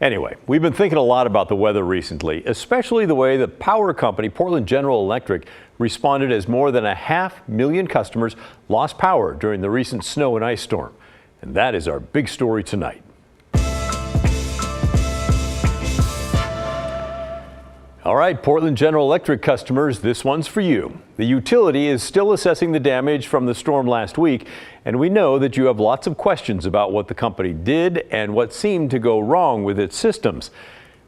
Anyway, we've been thinking a lot about the weather recently, especially the way the power company Portland General Electric responded as more than 500,000 customers lost power during the recent snow and ice storm. And that is our big story tonight. All right, Portland General Electric customers, this one's for you. The utility is still assessing the damage from the storm last week, and we know that you have lots of questions about what the company did and what seemed to go wrong with its systems.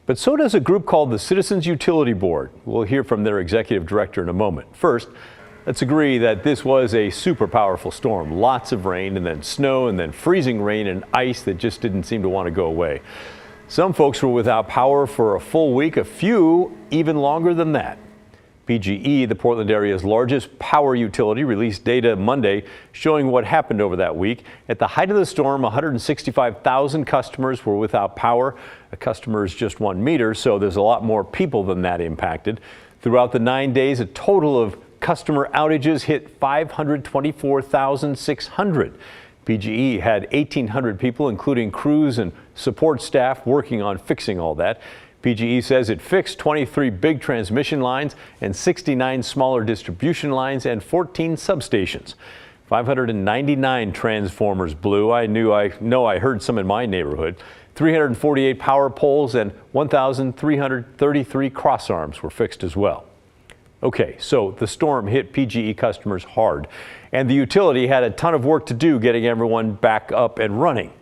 But so does a group called the Citizens Utility Board. We'll hear from their executive director in a moment. First, let's agree that this was a super powerful storm. Lots of rain and then snow and then freezing rain and ice that just didn't seem to want to go away. Some folks were without power for a full week, a few even longer than that. PGE, the Portland area's largest power utility, released data Monday showing what happened over that week. At the height of the storm, 165,000 customers were without power. A customer is just 1 meter, so there's a lot more people than that impacted. Throughout the 9 days, a total of customer outages hit 524,600. PGE had 1,800 people, including crews and support staff, working on fixing all that. PGE says it fixed 23 big transmission lines and 69 smaller distribution lines and 14 substations. 599 transformers blew. I heard some in my neighborhood. 348 power poles and 1,333 crossarms were fixed as well. Okay, so the storm hit PGE customers hard, and the utility had a ton of work to do getting everyone back up and running.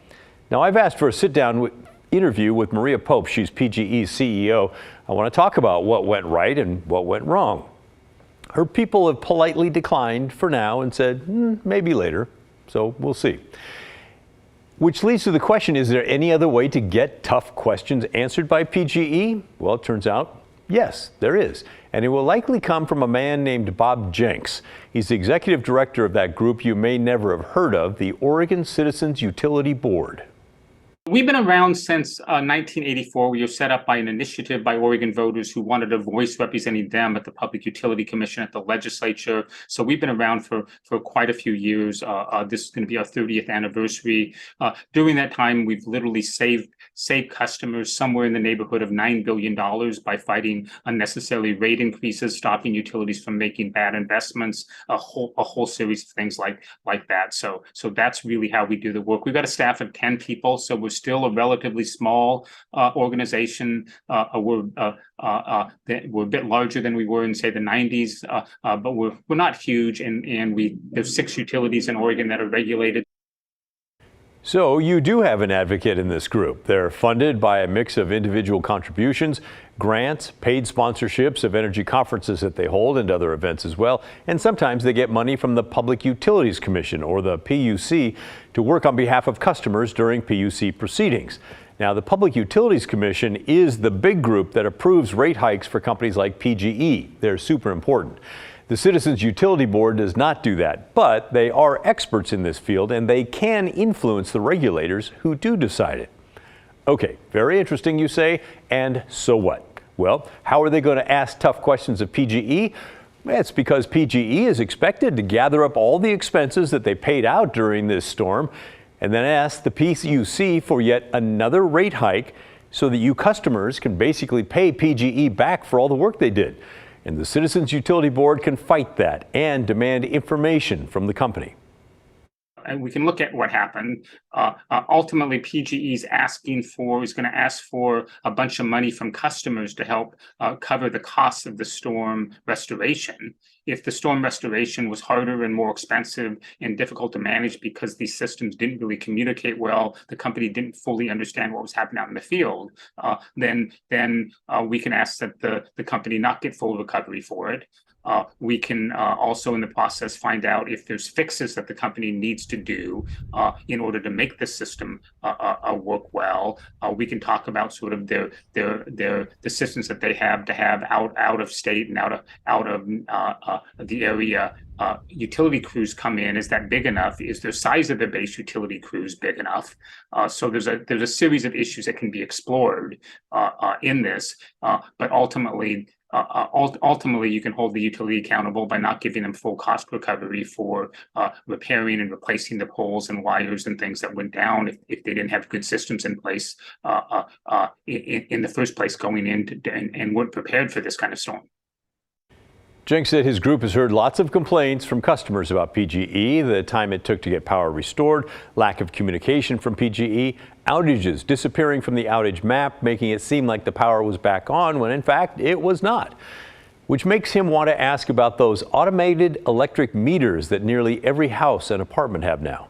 Now, I've asked for a sit-down interview with Maria Pope. She's PGE's CEO. I want to talk about what went right and what went wrong. Her people have politely declined for now and said, maybe later, so we'll see. Which leads to the question, is there any other way to get tough questions answered by PGE? Well, it turns out, yes, there is. And it will likely come from a man named Bob Jenks. He's the executive director of that group you may never have heard of, the Oregon Citizens Utility Board. We've been around since 1984. We were set up by an initiative by Oregon voters who wanted a voice representing them at the Public Utility Commission, at the legislature. So we've been around for quite a few years. This is going to be our 30th anniversary. During that time, we've literally saved customers somewhere in the neighborhood of $9 billion by fighting unnecessary rate increases, stopping utilities from making bad investments, a whole series of things like that. So that's really how we do the work. We've got a staff of 10 people, so we're still a relatively small organization. We're a bit larger than we were in, say, the 90s, but we're not huge, and there's 6 utilities in Oregon that are regulated. So you do have an advocate in this group. They're funded by a mix of individual contributions, grants, paid sponsorships of energy conferences that they hold and other events as well. And sometimes they get money from the Public Utilities Commission, or the PUC, to work on behalf of customers during PUC proceedings. Now, the Public Utilities Commission is the big group that approves rate hikes for companies like PGE. They're super important. The Citizens Utility Board does not do that, but they are experts in this field and they can influence the regulators who do decide it. Okay, very interesting, you say, and so what? Well, how are they going to ask tough questions of PGE? It's because PGE is expected to gather up all the expenses that they paid out during this storm and then ask the PUC for yet another rate hike so that you customers can basically pay PGE back for all the work they did. And the Citizens Utility Board can fight that and demand information from the company. And we can look at what happened. Ultimately, PGE is going to ask for a bunch of money from customers to help cover the costs of the storm restoration. If the storm restoration was harder and more expensive and difficult to manage because these systems didn't really communicate well, the company didn't fully understand what was happening out in the field, then we can ask that the company not get full recovery for it. We can also in the process find out if there's fixes that the company needs to do in order to make the system work well. We can talk about sort of the systems that they have to have out of state and out of the area utility crews come in, is that big enough? Is the size of the base utility crews big enough? So there's a series of issues that can be explored in this, but ultimately, you can hold the utility accountable by not giving them full cost recovery for repairing and replacing the poles and wires and things that went down if they didn't have good systems in place in the first place going in and weren't prepared for this kind of storm. Jenks said his group has heard lots of complaints from customers about PGE, the time it took to get power restored, lack of communication from PGE, outages disappearing from the outage map, making it seem like the power was back on when in fact it was not. Which makes him want to ask about those automated electric meters that nearly every house and apartment have now.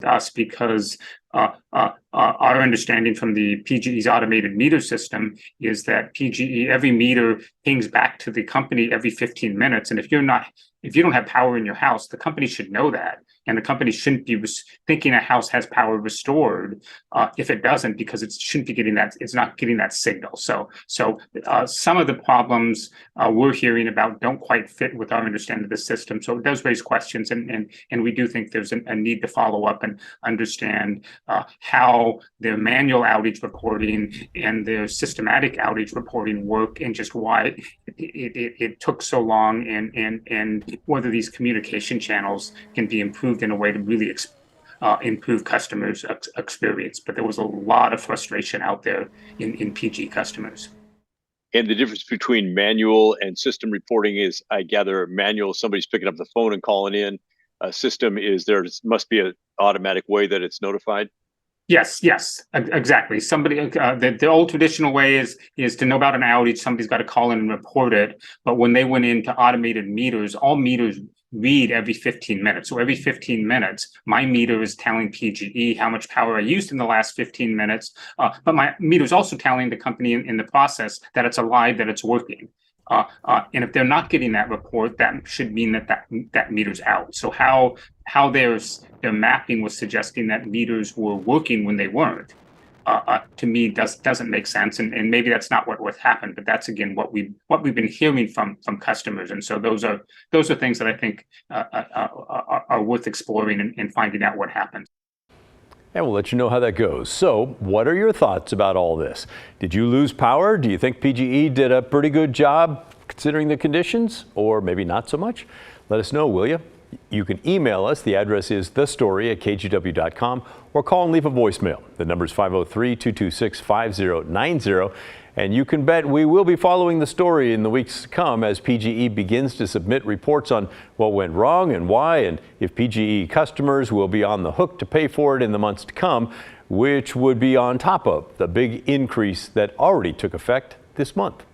Us because our understanding from the PGE's automated meter system is that PGE, every meter pings back to the company every 15 minutes. And if you don't have power in your house, the company should know that. And the company shouldn't be thinking a house has power restored if it doesn't, because it shouldn't be getting that. It's not getting that signal. So some of the problems we're hearing about don't quite fit with our understanding of the system. So it does raise questions, and we do think there's a need to follow up and understand how their manual outage reporting and their systematic outage reporting work, and just why it took so long, and whether these communication channels can be improved in a way to really improve customers' experience. But there was a lot of frustration out there in PG customers. And the difference between manual and system reporting is, I gather, manual, somebody's picking up the phone and calling in. A system is there must be an automatic way that it's notified. Yes, exactly. Somebody, the old traditional way is to know about an outage, somebody's got to call in and report it. But when they went into automated meters, all meters read every 15 minutes. So every 15 minutes, my meter is telling PGE how much power I used in the last 15 minutes. But my meter is also telling the company in the process that it's alive, that it's working. And if they're not getting that report, that should mean that meter's out. So how their mapping was suggesting that meters were working when they weren't, to me doesn't make sense. And maybe that's not what happened, but that's again what we've been hearing from customers. And so those are things that I think are worth exploring and finding out what happened. And we'll let you know how that goes. So what are your thoughts about all this? Did you lose power? Do you think PGE did a pretty good job considering the conditions, or maybe not so much? Let us know, will you? You can email us. The address is thestory@kgw.com, or call and leave a voicemail. The number is 503-226-5090. And you can bet we will be following the story in the weeks to come as PGE begins to submit reports on what went wrong and why, and if PGE customers will be on the hook to pay for it in the months to come, which would be on top of the big increase that already took effect this month.